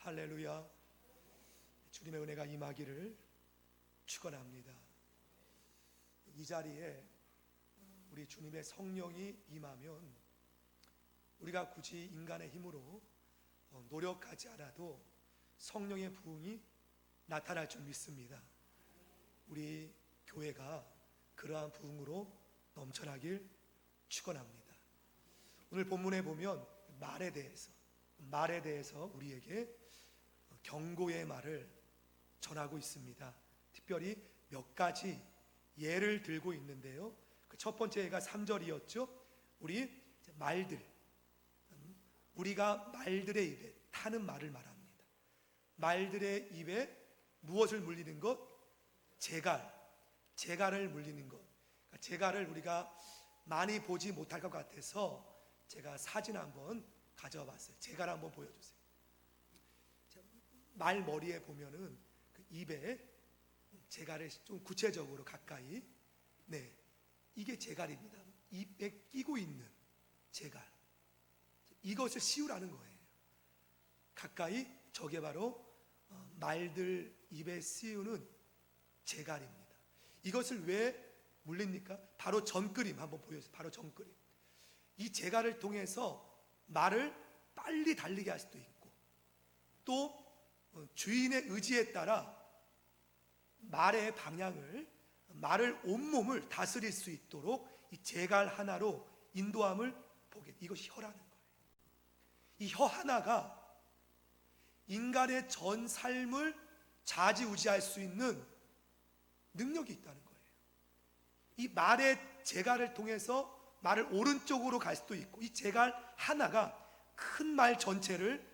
할렐루야. 주님의 은혜가 임하기를 축원합니다. 이 자리에 우리 주님의 성령이 임하면 우리가 굳이 인간의 힘으로 노력하지 않아도 성령의 부흥이 나타날 줄 믿습니다. 우리 교회가 그러한 부흥으로 넘쳐나길 축원합니다. 오늘 본문에 보면 말에 대해서 우리에게 경고의 말을 전하고 있습니다. 특별히 몇 가지 예를 들고 있는데요. 그 첫 번째 예가 3절이었죠. 우리가 말들의 입에 타는 말을 말합니다. 말들의 입에 무엇을 물리는 것? 재갈을 물리는 것. 재갈을 우리가 많이 보지 못할 것 같아서 제가 사진 한번 가져와 봤어요. 재갈 한번 보여주세요. 말 머리에 보면은 그 입에 재갈을 좀 구체적으로 가까이, 이게 재갈입니다. 입에 끼고 있는 재갈, 이것을 씌우라는 거예요. 가까이, 저게 바로 말들 입에 씌우는 재갈입니다. 이것을 왜 물립니까? 바로 전끓임 한번 보여주세요. 바로 전끓임. 이 재갈을 통해서 말을 빨리 달리게 할 수도 있고, 또 주인의 의지에 따라 말의 방향을, 말을 온몸을 다스릴 수 있도록 이 재갈 하나로 인도함을 보게, 이것이 혀라는 거예요. 이 혀 하나가 인간의 전 삶을 좌지우지할 수 있는 능력이 있다는 거예요. 이 말의 재갈을 통해서 말을 오른쪽으로 갈 수도 있고, 이 재갈 하나가 큰 말 전체를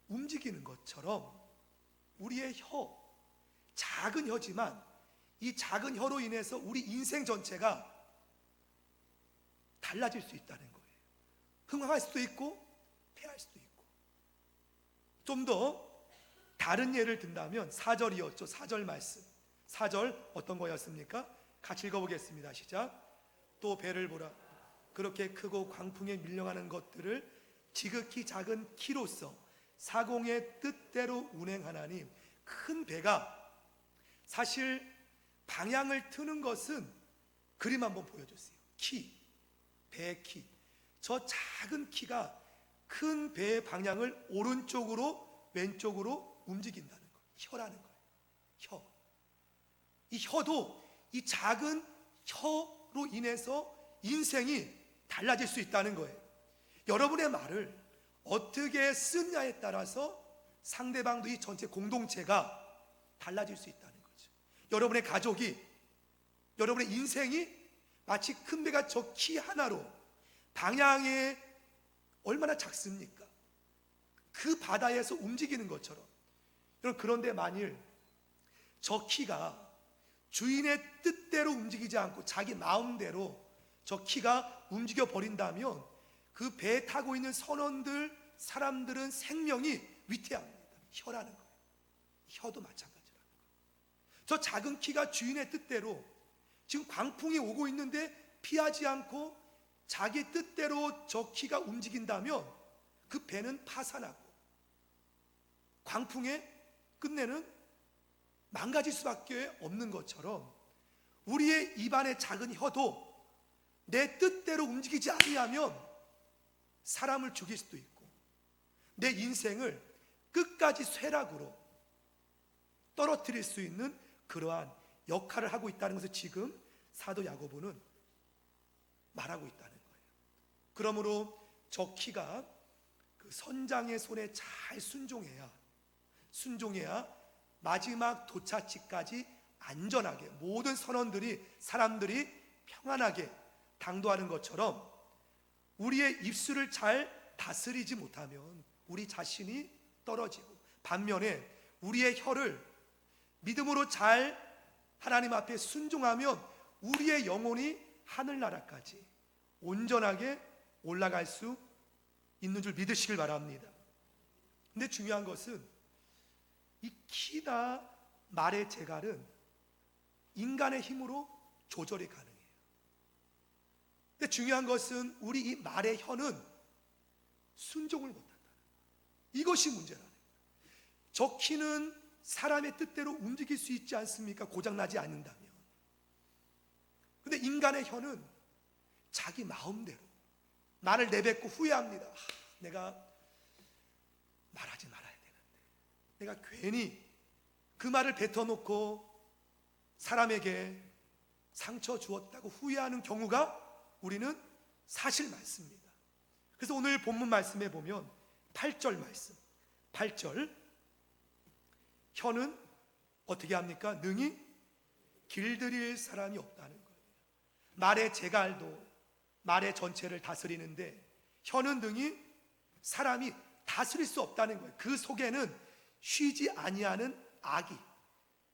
움직이는 것처럼 우리의 혀, 작은 혀지만 이 작은 혀로 인해서 우리 인생 전체가 달라질 수 있다는 거예요. 흥황할 수도 있고 패할 수도 있고. 좀 더 다른 예를 든다면 4절이었죠. 4절 말씀. 4절 어떤 거였습니까? 같이 읽어보겠습니다. 시작. 또 배를 보라. 그렇게 크고 광풍에 밀려가는 것들을 지극히 작은 키로서 사공의 뜻대로 운행하나니, 큰 배가 사실 방향을 트는 것은, 그림 한번 보여주세요. 배의 키. 저 작은 키가 큰 배의 방향을 오른쪽으로 왼쪽으로 움직인다는 거예요. 혀라는 거예요. 혀. 이 혀도 이 작은 혀로 인해서 인생이 달라질 수 있다는 거예요. 여러분의 말을 어떻게 쓰냐에 따라서 상대방도, 이 전체 공동체가 달라질 수 있다는 거죠. 여러분의 가족이, 여러분의 인생이 마치 큰 배가 저 키 하나로, 방향에 얼마나 작습니까? 그 바다에서 움직이는 것처럼. 여러분, 그런데 만일 저 키가 주인의 뜻대로 움직이지 않고 자기 마음대로 저 키가 움직여 버린다면 그 배에 타고 있는 선원들, 사람들은 생명이 위태합니다. 혀라는 거예요. 혀도 마찬가지라는 거예요. 저 작은 키가 주인의 뜻대로, 지금 광풍이 오고 있는데 피하지 않고 자기 뜻대로 저 키가 움직인다면 그 배는 파산하고 광풍에 끝내는 망가질 수밖에 없는 것처럼, 우리의 입안의 작은 혀도 내 뜻대로 움직이지 아니하면 사람을 죽일 수도 있고, 내 인생을 끝까지 쇠락으로 떨어뜨릴 수 있는 그러한 역할을 하고 있다는 것을 지금 사도 야고보는 말하고 있다는 거예요. 그러므로 저 키가 그 선장의 손에 잘 순종해야 마지막 도착지까지 안전하게 모든 선원들이, 사람들이 평안하게 당도하는 것처럼, 우리의 입술을 잘 다스리지 못하면 우리 자신이 떨어지고, 반면에 우리의 혀를 믿음으로 잘 하나님 앞에 순종하면 우리의 영혼이 하늘나라까지 온전하게 올라갈 수 있는 줄 믿으시길 바랍니다. 근데 중요한 것은 이 키나 말의 재갈은 인간의 힘으로 조절이 가능해요. 근데 중요한 것은 우리 이 말의 혀는 순종을 못한다. 이것이 문제라는 거예요. 저 키는 사람의 뜻대로 움직일 수 있지 않습니까? 고장나지 않는다면. 근데 인간의 혀는 자기 마음대로 말을 내뱉고 후회합니다. 내가 말하지 말아야 되는데, 내가 괜히 그 말을 뱉어놓고 사람에게 상처 주었다고 후회하는 경우가 우리는 사실 많습니다. 그래서 오늘 본문 말씀에 보면 8절 말씀, 8절, 혀는 어떻게 합니까? 능히 길들일 사람이 없다는 거예요. 말의 제갈도 말의 전체를 다스리는데 혀는 능히 사람이 다스릴 수 없다는 거예요. 그 속에는 쉬지 아니하는 악이,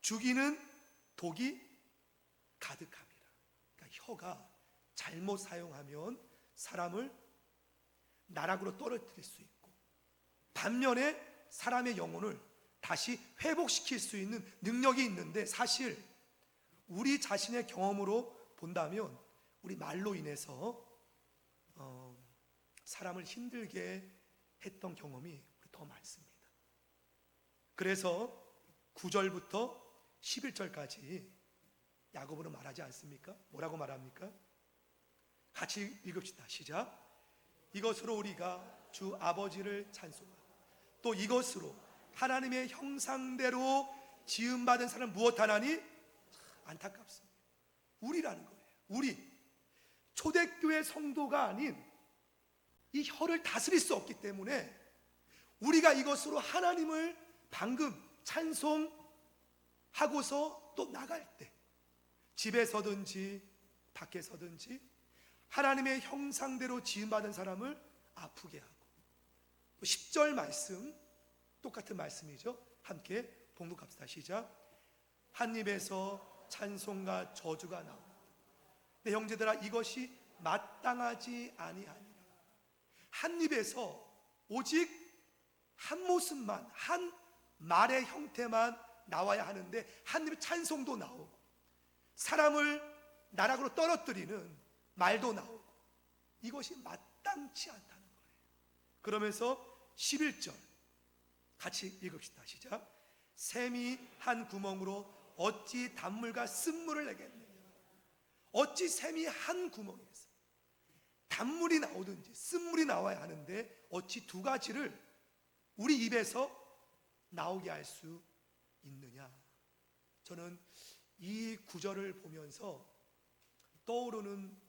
죽이는 독이 가득합니다. 그러니까 혀가 잘못 사용하면 사람을 나락으로 떨어뜨릴 수 있고, 반면에 사람의 영혼을 다시 회복시킬 수 있는 능력이 있는데, 사실 우리 자신의 경험으로 본다면 우리 말로 인해서 사람을 힘들게 했던 경험이 더 많습니다. 그래서 9절부터 11절까지 야고보는 말하지 않습니까? 뭐라고 말합니까? 같이 읽읍시다. 시작. 이것으로 우리가 주 아버지를 찬송하고 또 이것으로 하나님의 형상대로 지음받은 사람 무엇하나니? 안타깝습니다. 우리라는 거예요. 우리 초대교회 성도가 아닌 이 혀를 다스릴 수 없기 때문에 우리가 이것으로 하나님을 방금 찬송하고서 또 나갈 때, 집에서든지 밖에서든지 하나님의 형상대로 지음받은 사람을 아프게 하고, 10절 말씀 똑같은 말씀이죠. 함께 봉독합시다. 시작. 한 입에서 찬송과 저주가 나옵니다. 내 형제들아, 이것이 마땅하지 아니하니라. 한 입에서 오직 한 모습만, 한 말의 형태만 나와야 하는데 한 입에 찬송도 나오고 사람을 나락으로 떨어뜨리는 말도 나오고, 이것이 마땅치 않다는 거예요. 그러면서 11절 같이 읽읍시다. 시작. 샘이 한 구멍으로 어찌 단물과 쓴물을 내겠느냐. 어찌 샘이 한 구멍에서 단물이 나오든지 쓴물이 나와야 하는데 어찌 두 가지를 우리 입에서 나오게 할 수 있느냐. 저는 이 구절을 보면서 떠오르는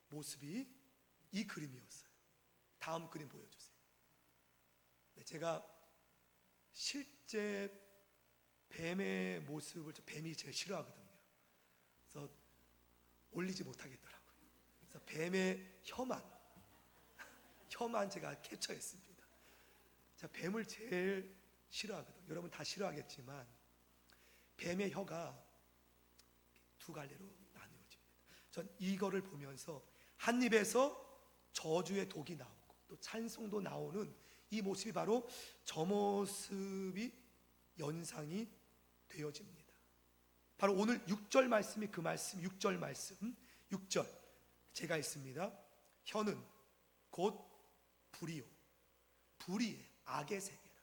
모습이 이 그림이었어요. 다음 그림 보여주세요. 제가 실제 뱀의 모습을, 뱀이 제일 싫어하거든요. 그래서 올리지 못하겠더라고요. 그래서 뱀의 혀만 제가 캡처했습니다. 제가 뱀을 제일 싫어하거든요. 여러분 다 싫어하겠지만 뱀의 혀가 두 갈래로 나누어집니다. 전 이거를 보면서 한 입에서 저주의 독이 나오고 또 찬송도 나오는 이 모습이 바로 저 모습이 연상이 되어집니다. 바로 오늘 6절 말씀이 그 말씀, 6절 말씀, 6절 제가 있습니다. 혀는 곧 불이요, 불의의 악의 세계라,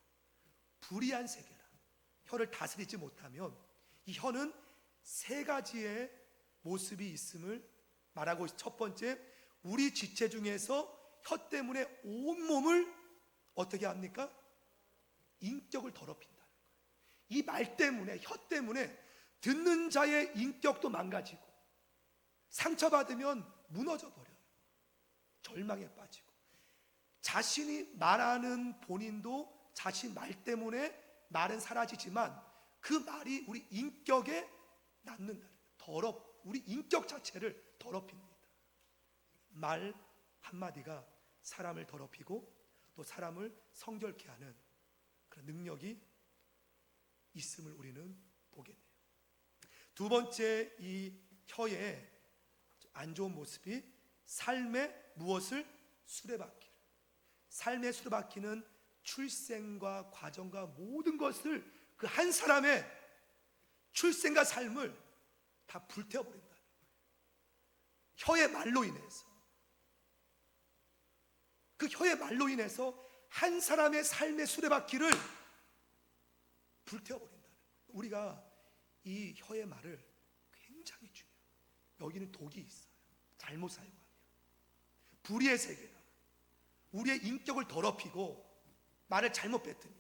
불의한 세계라. 혀를 다스리지 못하면 이 혀는 세 가지의 모습이 있음을 말하고, 첫 번째, 우리 지체 중에서 혀 때문에 온몸을 어떻게 합니까? 인격을 더럽힌다는 거예요. 이 말 때문에, 혀 때문에 듣는 자의 인격도 망가지고, 상처받으면 무너져 버려요. 절망에 빠지고, 자신이 말하는 본인도 자신 말 때문에 말은 사라지지만 그 말이 우리 인격에 남는다는 거예요. 우리 인격 자체를 더럽힙니다. 말 한마디가 사람을 더럽히고 또 사람을 성결케 하는 그런 능력이 있음을 우리는 보게 돼요. 두 번째, 이 혀의 안 좋은 모습이 삶의 무엇을? 수레바퀴. 삶의 수레바퀴는 출생과 과정과 모든 것을, 그 한 사람의 출생과 삶을 다 불태워버린다. 혀의 말로 인해서, 그 혀의 말로 인해서 한 사람의 삶의 수레바퀴를 불태워버린다는 거예요. 우리가 이 혀의 말을 굉장히 중요해요. 여기는 독이 있어요. 잘못 사용하면 불의의 세계라. 우리의 인격을 더럽히고 말을 잘못 뱉으면.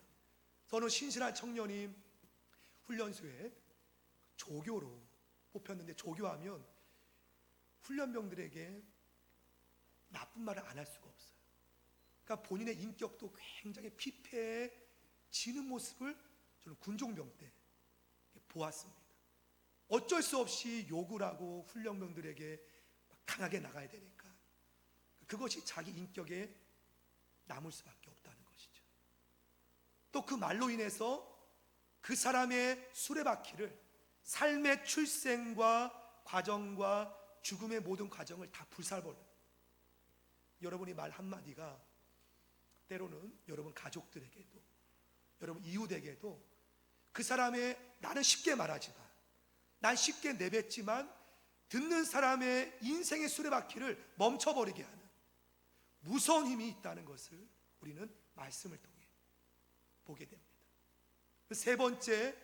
저는 신실한 청년이 훈련소에 조교로 뽑혔는데, 조교하면 훈련병들에게 나쁜 말을 안 할 수가 없어요. 그러니까 본인의 인격도 굉장히 피폐해지는 모습을 저는 군종병 때 보았습니다. 어쩔 수 없이 욕을 하고 훈련병들에게 강하게 나가야 되니까 그것이 자기 인격에 남을 수밖에 없다는 것이죠. 또 그 말로 인해서 그 사람의 수레바퀴를, 삶의 출생과 과정과 죽음의 모든 과정을 다 불살버려요. 여러분이 말 한마디가 때로는 여러분 가족들에게도, 여러분 이웃에게도 그 사람의, 나는 쉽게 말하지만, 난 쉽게 내뱉지만 듣는 사람의 인생의 수레바퀴를 멈춰버리게 하는 무서운 힘이 있다는 것을 우리는 말씀을 통해 보게 됩니다. 세 번째,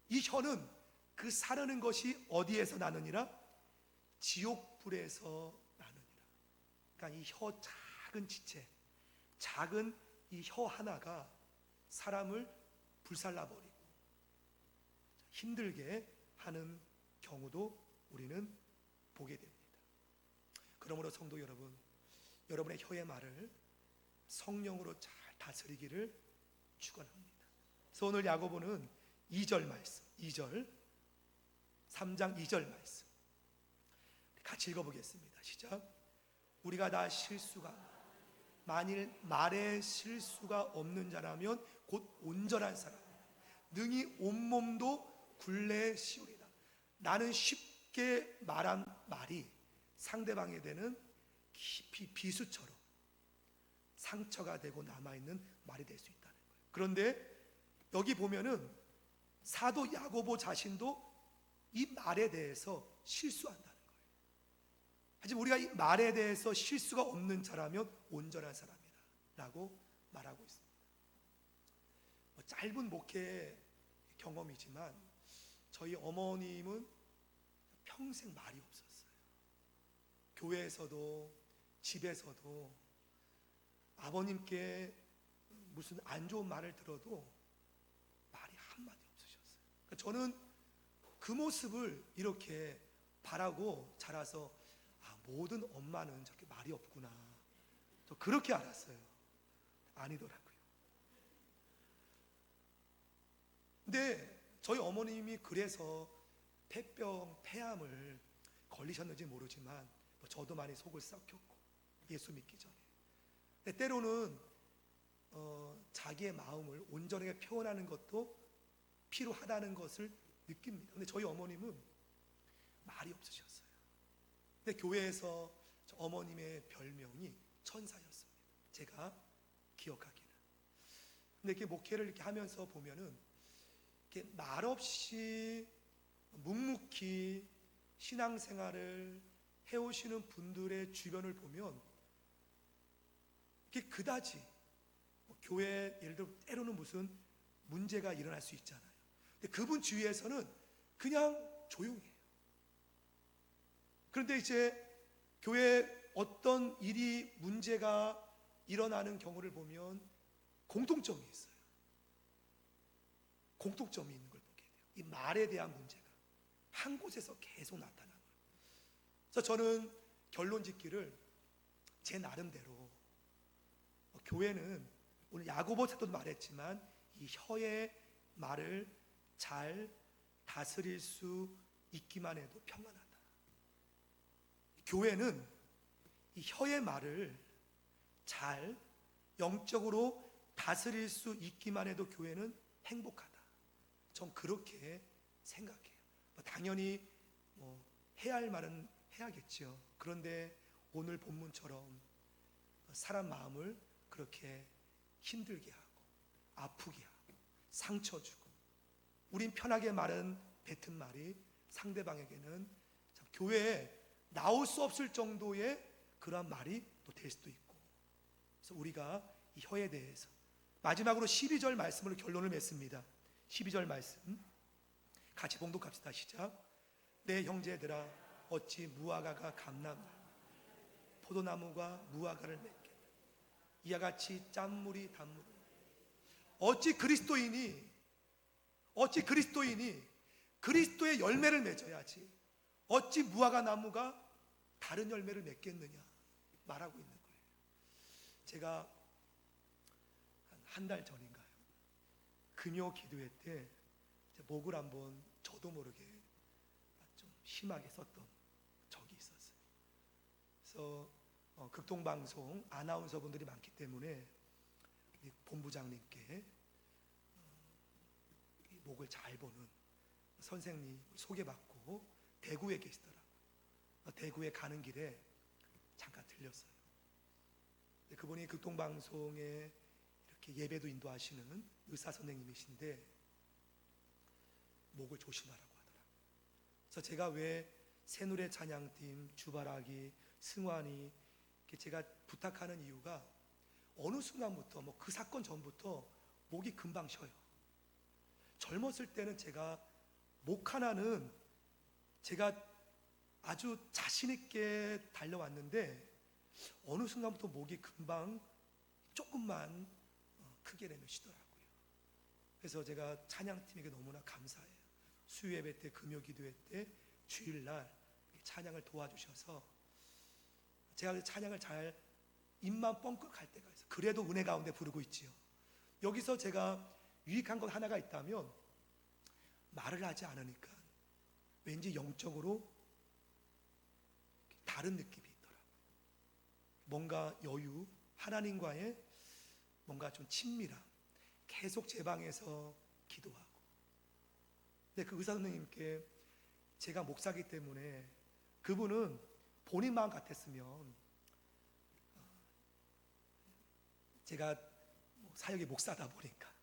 이 혀는 그 사르는 것이 어디에서 나느니라? 지옥불에서 나느니라. 그러니까 이 혀 작은 지체, 작은 이 혀 하나가 사람을 불살라버리고 힘들게 하는 경우도 우리는 보게 됩니다. 그러므로 성도 여러분, 여러분의 혀의 말을 성령으로 잘 다스리기를 축원합니다. 그래서 오늘 야고보는 2절 말씀, 2절, 3장 2절 말씀 같이 읽어보겠습니다. 시작. 우리가 다 실수가, 만일 말에 실수가 없는 자라면 곧 온전한 사람, 능히 온몸도 굴레 씌우리라. 나는 쉽게 말한 말이 상대방에 대는 깊이 비수처럼 상처가 되고 남아있는 말이 될 수 있다는 거예요. 그런데 여기 보면은 사도 야고보 자신도 이 말에 대해서 실수한다는 거예요. 하지만 우리가 이 말에 대해서 실수가 없는 자라면 온전한 사람이다 라고 말하고 있습니다. 짧은 목회 경험이지만 저희 어머님은 평생 말이 없었어요. 교회에서도 집에서도 아버님께 무슨 안 좋은 말을 들어도 말이 한마디 없으셨어요. 그러니까 저는 그 모습을 이렇게 바라고 자라서 모든 엄마는 저렇게 말이 없구나, 저 그렇게 알았어요. 아니더라고요. 근데 저희 어머님이 그래서 폐병, 폐암을 걸리셨는지 모르지만 저도 많이 속을 썩혔고 예수 믿기 전에. 근데 때로는 자기의 마음을 온전하게 표현하는 것도 필요하다는 것을 느낍니다. 근데 저희 어머님은 말이 없으셨어요. 근데 교회에서 어머님의 별명이 천사였습니다. 제가 기억하기는. 근데 이렇게 목회를 이렇게 하면서 보면은 이렇게 말없이 묵묵히 신앙생활을 해오시는 분들의 주변을 보면 이렇게 그다지 교회, 예를 들어 때로는 무슨 문제가 일어날 수 있잖아요. 근데 그분 주위에서는 그냥 조용해요. 그런데 이제 교회에 어떤 일이, 문제가 일어나는 경우를 보면 공통점이 있어요. 공통점이 있는 걸 보게 돼요. 이 말에 대한 문제가 한 곳에서 계속 나타나는 거예요. 그래서 저는 결론 짓기를 제 나름대로 교회는 오늘 야고보 사도도 말했지만 이 혀의 말을 잘 다스릴 수 있기만 해도 평안하다. 교회는 이 혀의 말을 잘 영적으로 다스릴 수 있기만 해도 교회는 행복하다. 전 그렇게 생각해요. 당연히 해야 할 말은 해야겠죠. 그런데 오늘 본문처럼 사람 마음을 그렇게 힘들게 하고 아프게 하고 상처 주고, 우린 편하게 말은 뱉은 말이 상대방에게는 참 교회에 나올 수 없을 정도의 그러한 말이 또 될 수도 있고. 그래서 우리가 이 혀에 대해서 마지막으로 12절 말씀으로 결론을 맺습니다. 12절 말씀 같이 봉독합시다. 시작. 내 형제들아 어찌 무화과가 감나무 포도나무가 무화과를 맺겠나. 이와 같이 짠물이 단물. 어찌 그리스도인이 그리스도의 열매를 맺어야지 어찌 무화과 나무가 다른 열매를 맺겠느냐 말하고 있는 거예요. 제가 한 달 전인가요? 금요 기도회 때 목을 한번 저도 모르게 좀 심하게 썼던 적이 있었어요. 그래서 극동방송 아나운서 분들이 많기 때문에 본부장님께 목을 잘 보는 선생님 소개받고 대구에 계시더라고요. 대구에 가는 길에 잠깐 들렸어요. 그분이 극동방송에 이렇게 예배도 인도하시는 의사 선생님이신데 목을 조심하라고 하더라고요. 그래서 제가 왜 새누리 찬양팀, 주바라기, 승환이 제가 부탁하는 이유가 어느 순간부터 그 사건 전부터 목이 금방 쉬어요. 젊었을 때는 제가 목 하나는 제가 아주 자신 있게 달려왔는데 어느 순간부터 목이 금방 조금만 크게 되면 쉬더라고요. 그래서 제가 찬양팀에게 너무나 감사해요. 수요예배 때, 금요기도회 때, 주일날 찬양을 도와주셔서 제가 찬양을 잘 입만 뻥끗 할 때가 있어요. 그래도 은혜 가운데 부르고 있지요. 여기서 제가 유익한 것 하나가 있다면 말을 하지 않으니까 왠지 영적으로 다른 느낌이 있더라고요. 뭔가 여유, 하나님과의 뭔가 좀 친밀함, 계속 제 방에서 기도하고. 근데 그 의사 선생님께 제가 목사기 때문에 그분은 본인 마음 같았으면 제가 사역의 목사다 보니까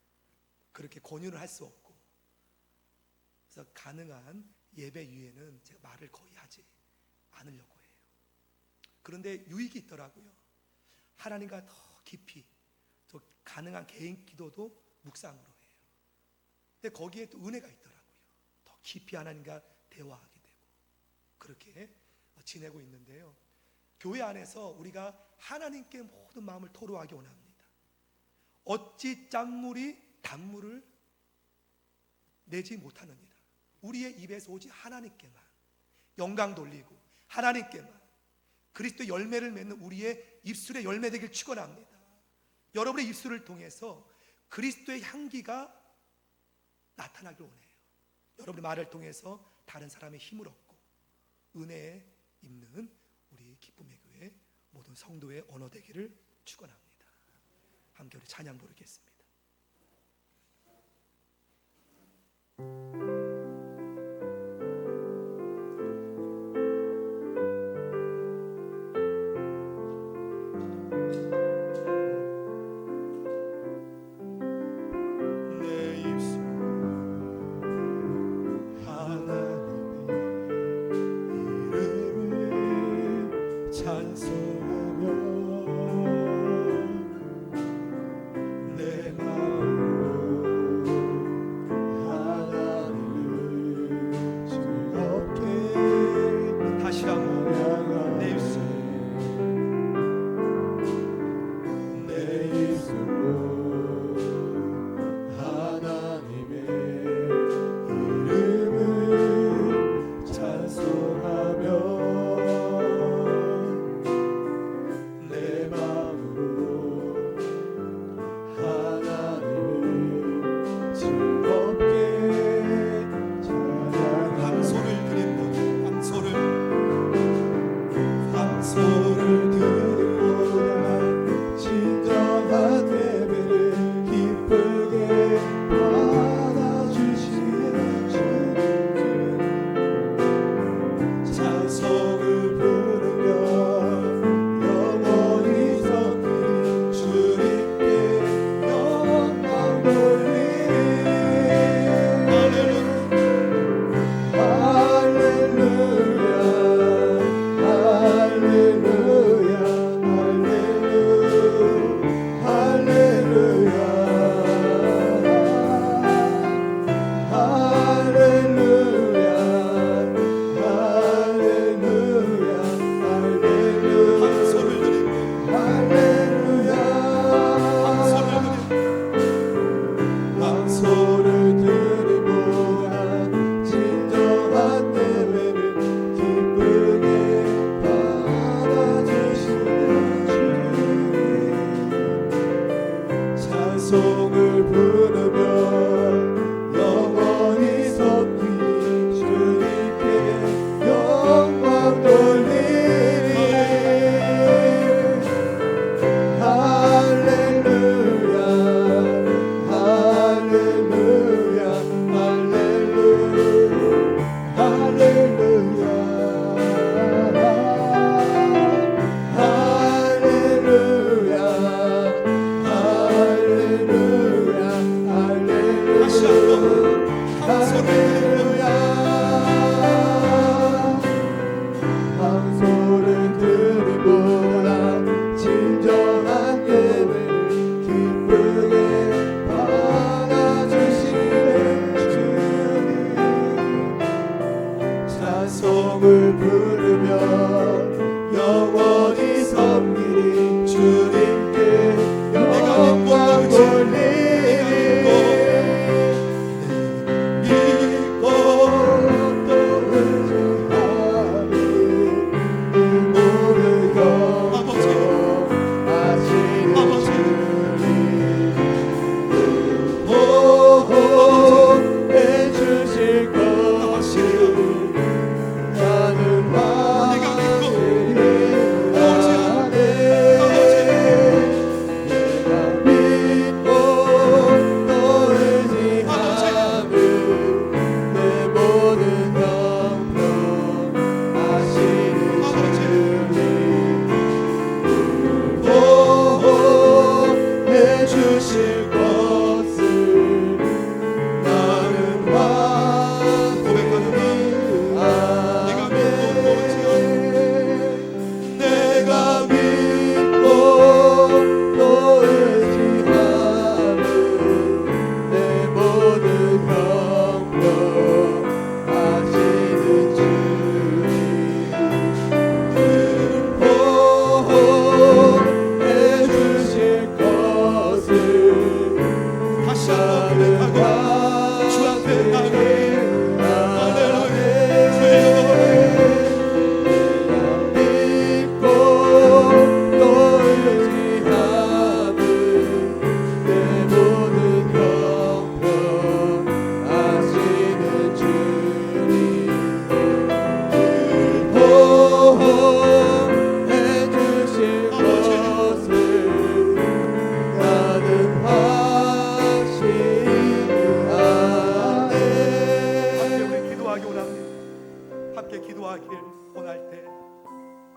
그렇게 권유를 할 수 없고, 그래서 가능한 예배 위에는 제가 말을 거의 하지 않으려고 해요. 그런데 유익이 있더라고요. 하나님과 더 깊이, 또 가능한 개인 기도도 묵상으로 해요. 근데 거기에 또 은혜가 있더라고요. 더 깊이 하나님과 대화하게 되고 그렇게 지내고 있는데요. 교회 안에서 우리가 하나님께 모든 마음을 토로하기 원합니다. 어찌 짠물이 단물을 내지 못하느니라. 우리의 입에서 오직 하나님께만 영광 돌리고 하나님께만 그리스도 열매를 맺는 우리의 입술의 열매 되길 축원합니다. 여러분의 입술을 통해서 그리스도의 향기가 나타나길 원해요. 여러분의 말을 통해서 다른 사람의 힘을 얻고 은혜에 입는 우리 기쁨의 교회 모든 성도의 언어 되기를 축원합니다. 함께 우리 찬양 부르겠습니다. 찬송하며 내 고백하고 주 앞에 나가리.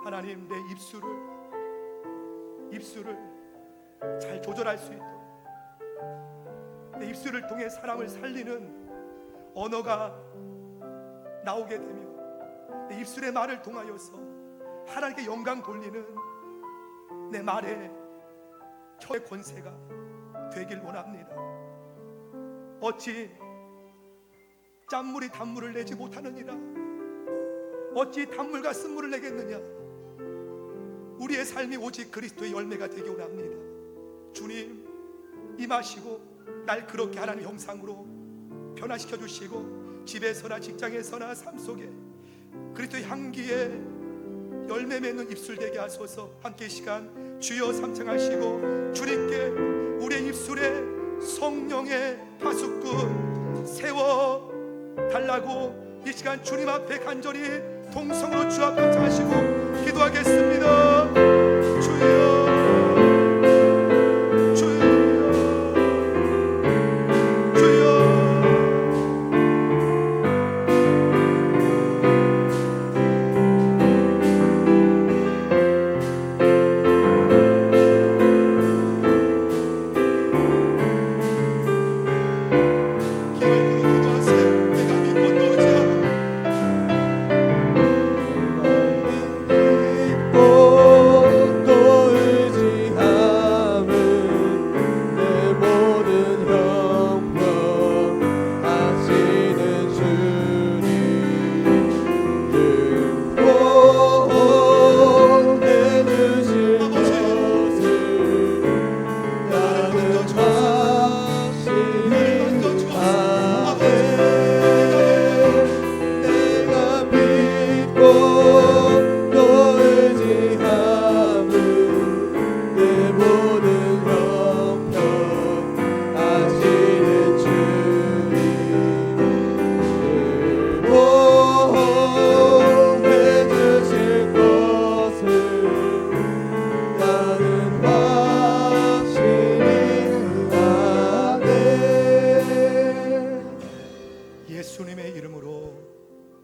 하나님, 내 입술을 잘 조절할 수 있도록, 내 입술을 통해 사람을 살리는 언어가 나오게 되며 내 입술의 말을 통하여서 하나님께 영광 돌리는 내 말에 혀의 권세가 되길 원합니다. 어찌 짠물이 단물을 내지 못하느니라. 어찌 단물과 쓴물을 내겠느냐. 우리의 삶이 오직 그리스도의 열매가 되기 원합니다. 주님, 임하시고 날 그렇게 하나님 형상으로 변화시켜 주시고 집에서나 직장에서나 삶 속에 그리스도의 향기에 열매 맺는 입술 되게 하소서. 함께 이 시간 주여 삼창하시고 주님께 우리의 입술에 성령의 파수꾼 세워 달라고 이 시간 주님 앞에 간절히 동성으로 주 앞에 함창하시고 기도하겠습니다. 주여,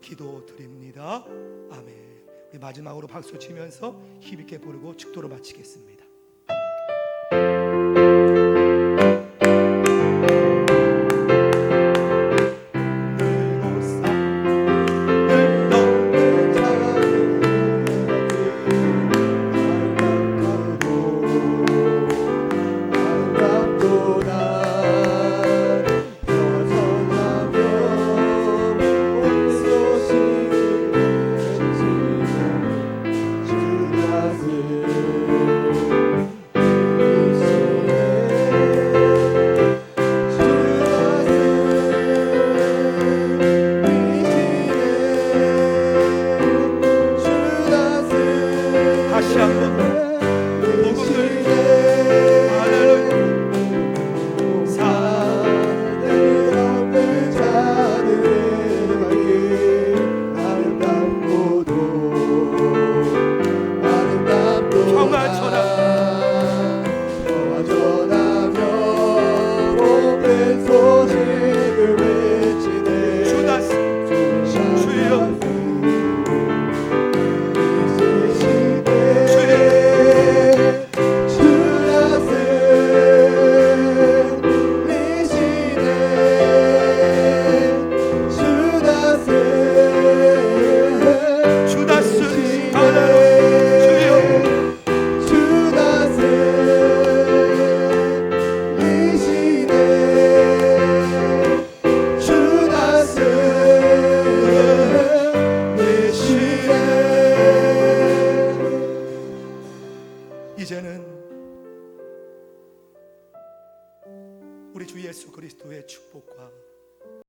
기도드립니다. 아멘. 우리 마지막으로 박수 치면서 힘있게 부르고 축도로 마치겠습니다. 주 예수 그리스도의 축복과